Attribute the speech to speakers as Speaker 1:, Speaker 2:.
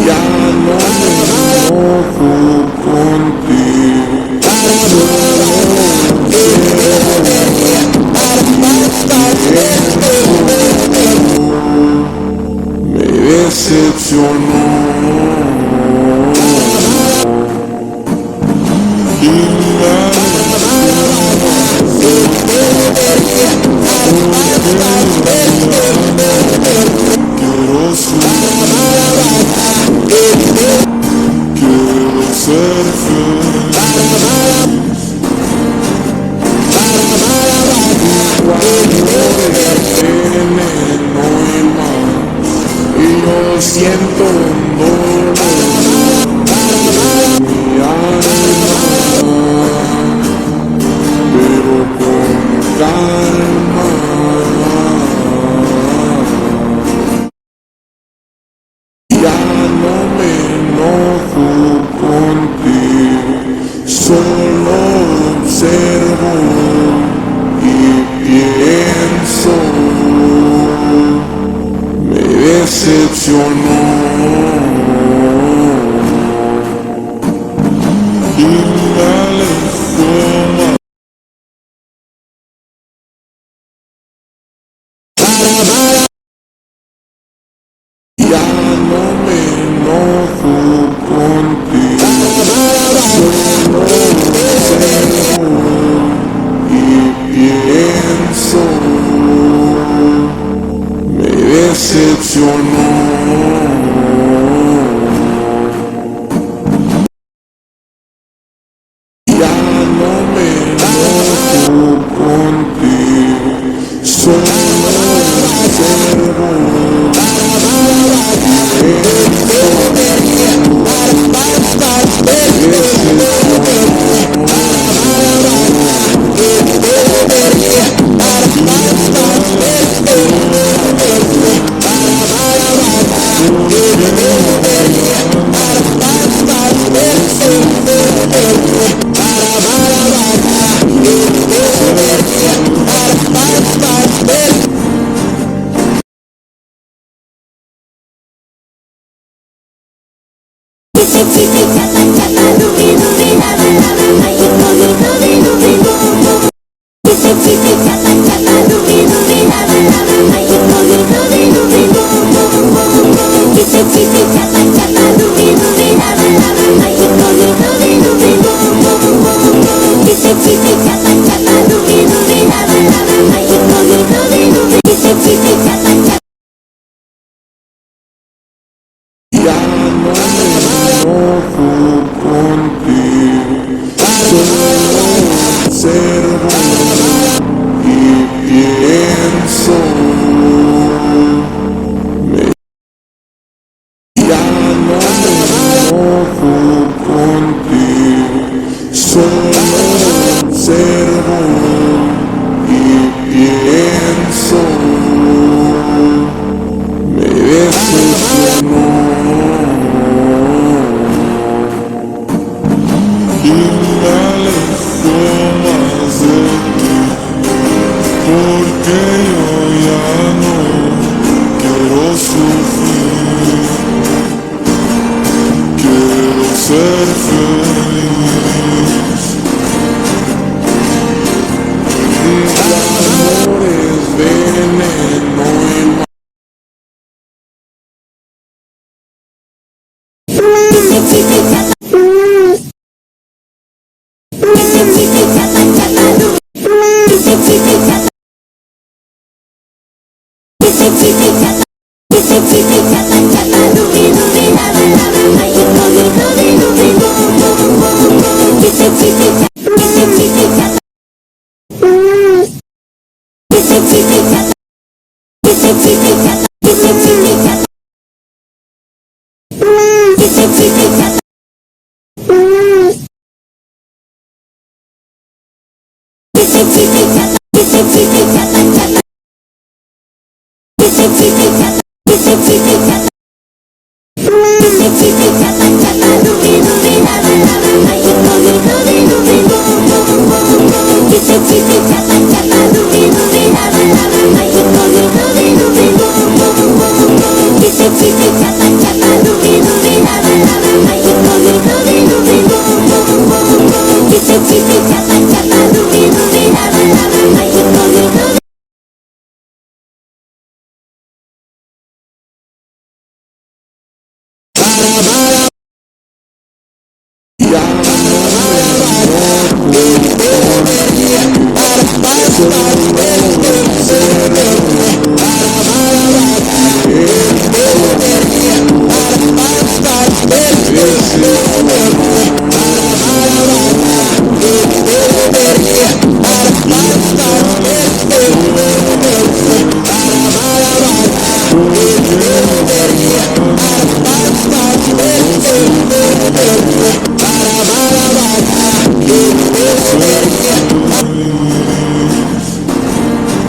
Speaker 1: Ya no me enojo contigo, me decepcionó y quiero ser feliz. Veneno y mal, y yo siento un dolor en mi alma, pero con calma. Ya no me enojo contigo, solo observo y pienso, me decepcionó y me alejó más. Ya no me enojo contigo, solo observo y pienso, me decepcionó ya no me enojo contigo, solo observo ya no me enojo contigo, solo observo y pienso, ya no me enojo contigo, solo observo y pienso, me decepcionó y me alejó más de ti, porque yo ya no quiero sufrir, quiero ser feliz. El amor es veneno y mal.
Speaker 2: Thank you.